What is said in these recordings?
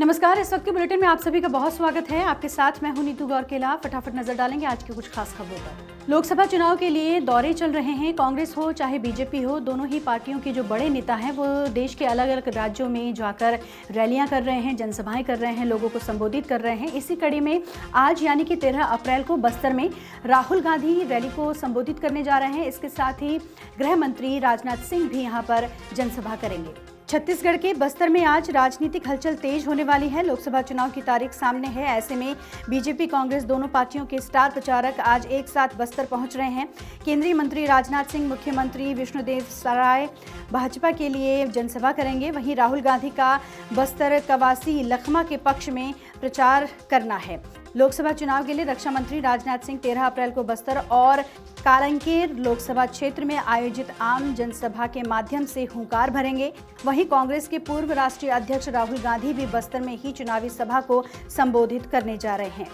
नमस्कार। इस वक्त के बुलेटिन में आप सभी का बहुत स्वागत है। आपके साथ मैं हूं नीतू गौरकेला। फटाफट नजर डालेंगे आज की कुछ खास खबरों पर। लोकसभा चुनाव के लिए दौरे चल रहे हैं। कांग्रेस हो चाहे बीजेपी हो, दोनों ही पार्टियों के जो बड़े नेता हैं वो देश के अलग अलग राज्यों में जाकर रैलियां कर रहे हैं, जनसभाएं कर रहे हैं, लोगों को संबोधित कर रहे हैं। इसी कड़ी में आज यानी कि 13 अप्रैल को बस्तर में राहुल गांधी रैली को संबोधित करने जा रहे हैं। इसके साथ ही गृह मंत्री राजनाथ सिंह भी यहाँ पर जनसभा करेंगे। छत्तीसगढ़ के बस्तर में आज राजनीतिक हलचल तेज होने वाली है। लोकसभा चुनाव की तारीख सामने है। ऐसे में बीजेपी कांग्रेस दोनों पार्टियों के स्टार प्रचारक आज एक साथ बस्तर पहुंच रहे हैं। केंद्रीय मंत्री राजनाथ सिंह, मुख्यमंत्री विष्णुदेव साय भाजपा के लिए जनसभा करेंगे। वहीं राहुल गांधी का बस्तर, कवासी, लखमा के पक्ष में प्रचार करना है। लोकसभा चुनाव के लिए रक्षा मंत्री राजनाथ सिंह 13 अप्रैल को बस्तर और कालंकेर लोकसभा क्षेत्र में आयोजित आम जनसभा के माध्यम से हुंकार भरेंगे। वहीं कांग्रेस के पूर्व राष्ट्रीय अध्यक्ष राहुल गांधी भी बस्तर में ही चुनावी सभा को संबोधित करने जा रहे हैं।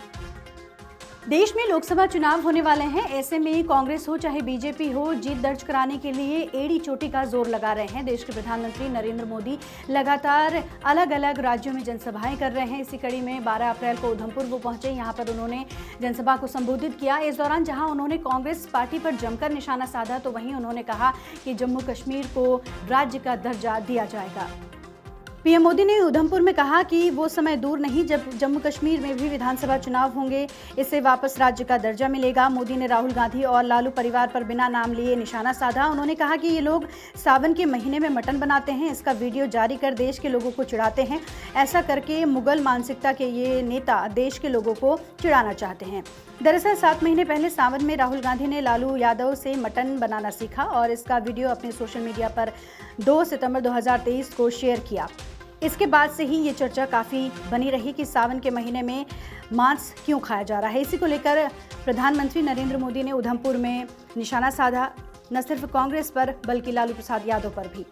देश में लोकसभा चुनाव होने वाले हैं। ऐसे में कांग्रेस हो चाहे बीजेपी हो, जीत दर्ज कराने के लिए एड़ी चोटी का जोर लगा रहे हैं। देश के प्रधानमंत्री नरेंद्र मोदी लगातार अलग अलग राज्यों में जनसभाएं कर रहे हैं। इसी कड़ी में 12 अप्रैल को उधमपुर वो पहुंचे। यहां पर उन्होंने जनसभा को संबोधित किया। इस दौरान जहां उन्होंने कांग्रेस पार्टी पर जमकर निशाना साधा, तो वहीं उन्होंने कहा कि जम्मू कश्मीर को राज्य का दर्जा दिया जाएगा। पीएम मोदी ने उधमपुर में कहा कि वो समय दूर नहीं जब जम्मू कश्मीर में भी विधानसभा चुनाव होंगे, इससे वापस राज्य का दर्जा मिलेगा। मोदी ने राहुल गांधी और लालू परिवार पर बिना नाम लिए निशाना साधा। उन्होंने कहा कि ये लोग सावन के महीने में मटन बनाते हैं, इसका वीडियो जारी कर देश के लोगों को चिढ़ाते हैं। ऐसा करके मुगल मानसिकता के ये नेता देश के लोगों को चिढ़ाना चाहते हैं। दरअसल 7 महीने पहले सावन में राहुल गांधी ने लालू यादव से मटन बनाना सीखा और इसका वीडियो अपने सोशल मीडिया पर 2 सितंबर 2023 को शेयर किया। इसके बाद से ही ये चर्चा काफ़ी बनी रही कि सावन के महीने में मांस क्यों खाया जा रहा है। इसी को लेकर प्रधानमंत्री नरेंद्र मोदी ने उधमपुर में निशाना साधा, न सिर्फ कांग्रेस पर बल्कि लालू प्रसाद यादव पर भी।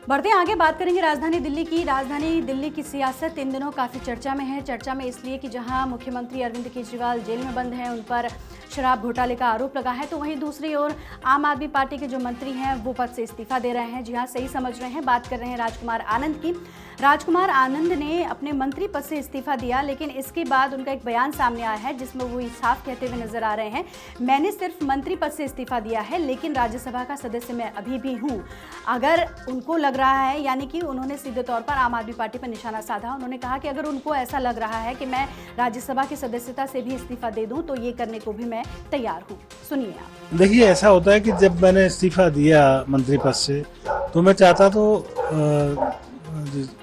बढ़ते आगे बात करेंगे राजधानी दिल्ली की। राजधानी दिल्ली की सियासत इन दिनों काफ़ी चर्चा में है। चर्चा में इसलिए कि जहां मुख्यमंत्री अरविंद केजरीवाल जेल में बंद हैं, उन पर शराब घोटाले का आरोप लगा है, तो वहीं दूसरी ओर आम आदमी पार्टी के जो मंत्री हैं वो पद से इस्तीफा दे रहे हैं। जी हाँ, सही समझ रहे हैं, बात कर रहे हैं राजकुमार आनंद की। राजकुमार आनंद ने अपने मंत्री पद से इस्तीफा दिया, लेकिन इसके बाद उनका एक बयान सामने आया है जिसमें वो साफ कहते हुए नजर आ रहे हैं, मैंने सिर्फ मंत्री पद से इस्तीफा दिया है, लेकिन राज्यसभा का सदस्य मैं अभी भी हूँ। अगर उनको लग रहा है, यानी कि उन्होंने सीधे तौर पर आम आदमी पार्टी पर निशाना साधा। उन्होंने कहा कि अगर उनको ऐसा लग रहा है कि मैं राज्यसभा की सदस्यता से भी इस्तीफा दे दूं, तो ये करने को भी मैं तैयार हूँ। सुनिए आप। देखिए, ऐसा होता है कि जब मैंने इस्तीफा दिया मंत्री पद से, तो मैं चाहता तो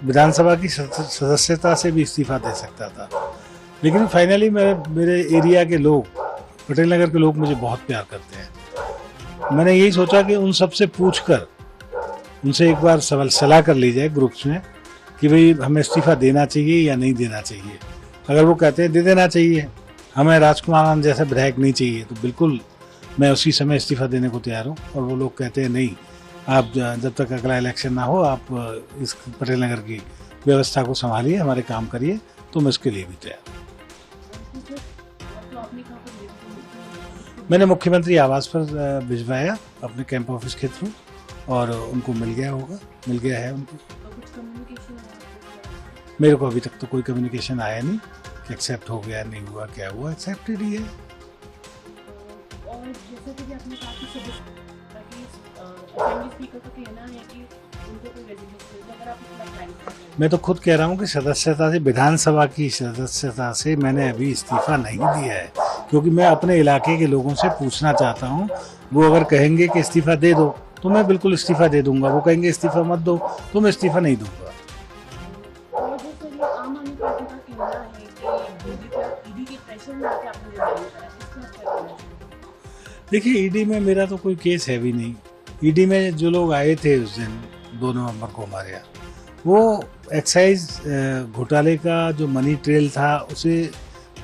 विधानसभा की सदस्यता से भी इस्तीफा दे सकता था, लेकिन फाइनली मेरे एरिया के लोग, पटेल नगर के लोग मुझे बहुत प्यार करते हैं। मैंने यही सोचा कि उन सबसे पूछकर उनसे एक बार सलाह कर ली जाए ग्रुप्स में कि भाई हमें इस्तीफा देना चाहिए या नहीं देना चाहिए। अगर वो कहते हैं दे देना चाहिए, हमें राजकुमार आनंद जैसा विधायक नहीं चाहिए, तो बिल्कुल मैं उसी समय इस्तीफा देने को तैयार हूँ। और वो लोग कहते हैं नहीं, आप जब तक अगला इलेक्शन ना हो आप इस पटेल नगर की व्यवस्था को संभालिए, हमारे काम करिए, तो मैं इसके लिए भी तैयार हूँ। मैंने मुख्यमंत्री आवास पर भिजवाया अपने कैंप ऑफिस के थ्रू, और उनको मिल गया है उनको। मेरे को अभी तक तो कोई कम्युनिकेशन आया नहीं कि एक्सेप्ट हो गया, नहीं हुआ, क्या हुआ, एक्सेप्टेड ही है। और जैसा कि आपने कहा कि असेंबली स्पीकर का कहना है कि उनको कोई रेजिग्नेशन, अगर आप इतना टाइम, मैं तो खुद कह रहा हूँ कि सदस्यता से, विधानसभा की सदस्यता से मैंने अभी इस्तीफा नहीं दिया है, क्योंकि मैं अपने इलाके के लोगों से पूछना चाहता हूँ। वो अगर कहेंगे कि इस्तीफा दे दो, तो मैं बिल्कुल इस्तीफा दे दूंगा। वो कहेंगे इस्तीफा मत दो, तो मैं इस्तीफा नहीं दूंगा। और जैसे ये आम आदमी पार्टी का कहना है कि मोदी पर ईडी के प्रेशर में आके आपने रिजाइन करा, इसमें आप क्या कहना चाहिए? देखिए, ईडी में मेरा तो कोई केस है भी नहीं। ईडी में जो लोग आए थे उस दिन 2 नवंबर को हमारे यहाँ, वो एक्साइज घोटाले का जो मनी ट्रेल था उसे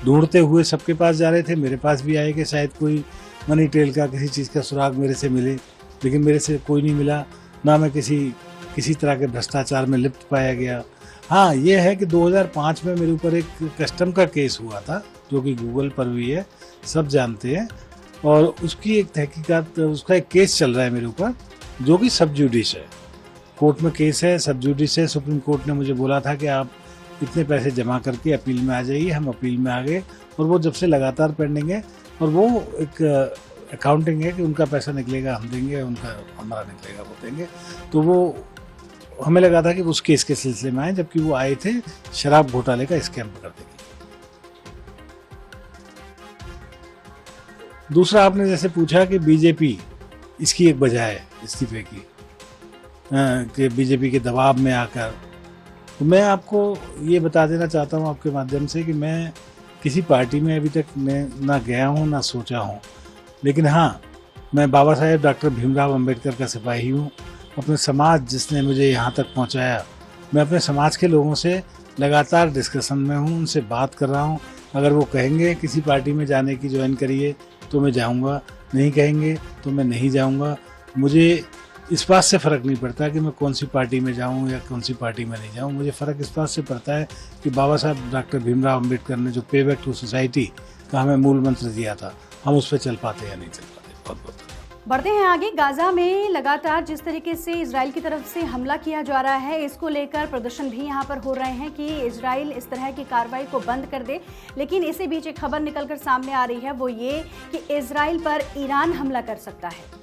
ढूंढते हुए सबके पास जा रहे थे। मेरे पास भी आए कि शायद कोई मनी ट्रेल का किसी चीज़ का सुराग मेरे से मिले, लेकिन मेरे से कोई नहीं मिला। ना मैं किसी तरह के भ्रष्टाचार में लिप्त पाया गया। हाँ, ये है कि 2005 में मेरे ऊपर एक कस्टम का केस हुआ था, जो कि गूगल पर भी है, सब जानते हैं, और उसकी एक तहकीकात, उसका एक केस चल रहा है मेरे ऊपर, जो कि सब जुडिस है। कोर्ट में केस है, सब जुडिस है। सुप्रीम कोर्ट ने मुझे बोला था कि आप इतने पैसे जमा करके अपील में आ जाइए। हम अपील में आ गए और वो जब से लगातार पेंडिंग है, और वो एक अकाउंटिंग है कि उनका पैसा निकलेगा हम देंगे, उनका हमारा निकलेगा वो देंगे। तो वो हमें लगा था कि उस केस के सिलसिले में आए, जबकि वो आए थे शराब घोटाले का स्कैम पकड़ने के लिए। दूसरा, आपने जैसे पूछा कि बीजेपी इसकी एक वजह है इस्तीफे की, कि बीजेपी के दबाव में आकर, तो मैं आपको ये बता देना चाहता हूँ आपके माध्यम से कि मैं किसी पार्टी में अभी तक मैं ना गया हूँ ना सोचा हूँ, लेकिन हाँ, मैं बाबा साहेब डॉक्टर भीमराव अंबेडकर का सिपाही हूँ। अपने समाज जिसने मुझे यहाँ तक पहुँचाया, मैं अपने समाज के लोगों से लगातार डिस्कशन में हूँ, उनसे बात कर रहा हूँ। अगर वो कहेंगे किसी पार्टी में जाने की ज्वाइन करिए तो मैं जाऊँगा, नहीं कहेंगे तो मैं नहीं जाऊँगा। मुझे इस बात से फ़र्क नहीं पड़ता कि मैं कौन सी पार्टी में जाऊँ या कौन सी पार्टी में नहीं जाऊँ। मुझे फ़र्क इस बात से पड़ता है कि बाबा साहब डॉक्टर भीमराव अंबेडकर ने जो पे बैक टू सोसाइटी का हमें मूल मंत्र दिया था, हम उस पर चल पाते या नहीं चल पाते। बहुत बहुत बढ़ते हैं आगे। गाजा में लगातार जिस तरीके से इजराइल की तरफ से हमला किया जा रहा है, इसको लेकर प्रदर्शन भी यहाँ पर हो रहे हैं कि इजराइल इस तरह की कार्रवाई को बंद कर दे। लेकिन इसी बीच एक खबर निकलकर सामने आ रही है, वो ये कि इजराइल पर ईरान हमला कर सकता है।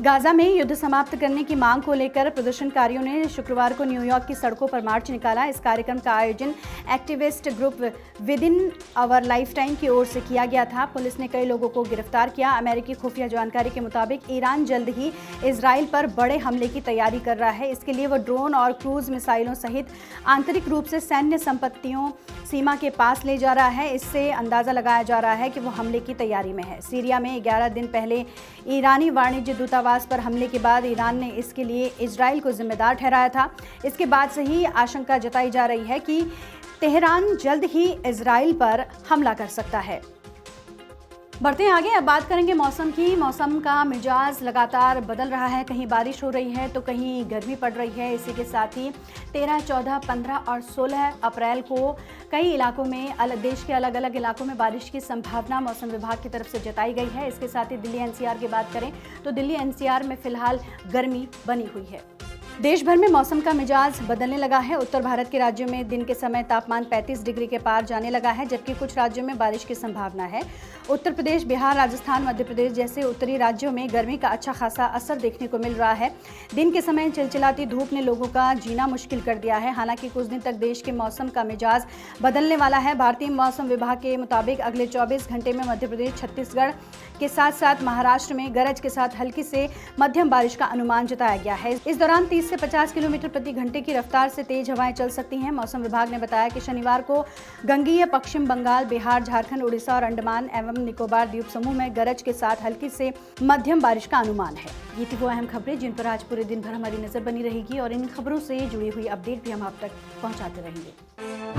गाजा में युद्ध समाप्त करने की मांग को लेकर प्रदर्शनकारियों ने शुक्रवार को न्यूयॉर्क की सड़कों पर मार्च निकाला। इस कार्यक्रम का आयोजन activist group within our lifetime की ओर से किया गया था। पुलिस ने कई लोगों को गिरफ्तार किया। अमेरिकी खुफिया जानकारी के मुताबिक ईरान जल्द ही इजराइल पर बड़े हमले की तैयारी कर रहा है। इसके लिए वो ड्रोन और क्रूज मिसाइलों सहित आंतरिक रूप से सैन्य संपत्तियों सीमा के पास ले जा रहा है। इससे अंदाजा लगाया जा रहा है कि वो हमले की तैयारी में है। सीरिया में 11 दिन पहले ईरानी वाणिज्य दूतावास पर हमले के बाद ईरान ने इसके लिए इजराइल को जिम्मेदार ठहराया था। इसके बाद से ही आशंका जताई जा रही है कि तेहरान जल्द ही इजराइल पर हमला कर सकता है। बढ़ते हैं आगे। अब बात करेंगे मौसम की। मौसम का मिजाज लगातार बदल रहा है, कहीं बारिश हो रही है तो कहीं गर्मी पड़ रही है। इसी के साथ ही 13, 14, 15 और 16 अप्रैल को कई इलाकों में देश के अलग अलग इलाकों में बारिश की संभावना मौसम विभाग की तरफ से जताई गई है। इसके साथ ही दिल्ली एनसीआर की बात करें तो दिल्ली एनसीआर में फिलहाल गर्मी बनी हुई है। देश भर में मौसम का मिजाज बदलने लगा है। उत्तर भारत के राज्यों में दिन के समय तापमान 35 डिग्री के पार जाने लगा है, जबकि कुछ राज्यों में बारिश की संभावना है। उत्तर प्रदेश, बिहार, राजस्थान, मध्य प्रदेश जैसे उत्तरी राज्यों में गर्मी का अच्छा खासा असर देखने को मिल रहा है। दिन के समय चिलचिलाती धूप ने लोगों का जीना मुश्किल कर दिया है। हालांकि कुछ दिन तक देश के मौसम का मिजाज बदलने वाला है। भारतीय मौसम विभाग के मुताबिक अगले 24 घंटे में मध्य प्रदेश, छत्तीसगढ़ के साथ साथ महाराष्ट्र में गरज के साथ हल्की से मध्यम बारिश का अनुमान जताया गया है। इस दौरान 30 से 50 किलोमीटर प्रति घंटे की रफ्तार से तेज हवाएं चल सकती हैं। मौसम विभाग ने बताया कि शनिवार को गंगीय पश्चिम बंगाल, बिहार, झारखंड, उड़ीसा और अंडमान एवं निकोबार द्वीप समूह में गरज के साथ हल्की से मध्यम बारिश का अनुमान है। ये थी वो अहम खबरें जिन पर आज पूरे दिन भर हमारी नजर बनी रहेगी और इन खबरों से जुड़ी हुई अपडेट भी हम आप तक पहुंचाते रहेंगे।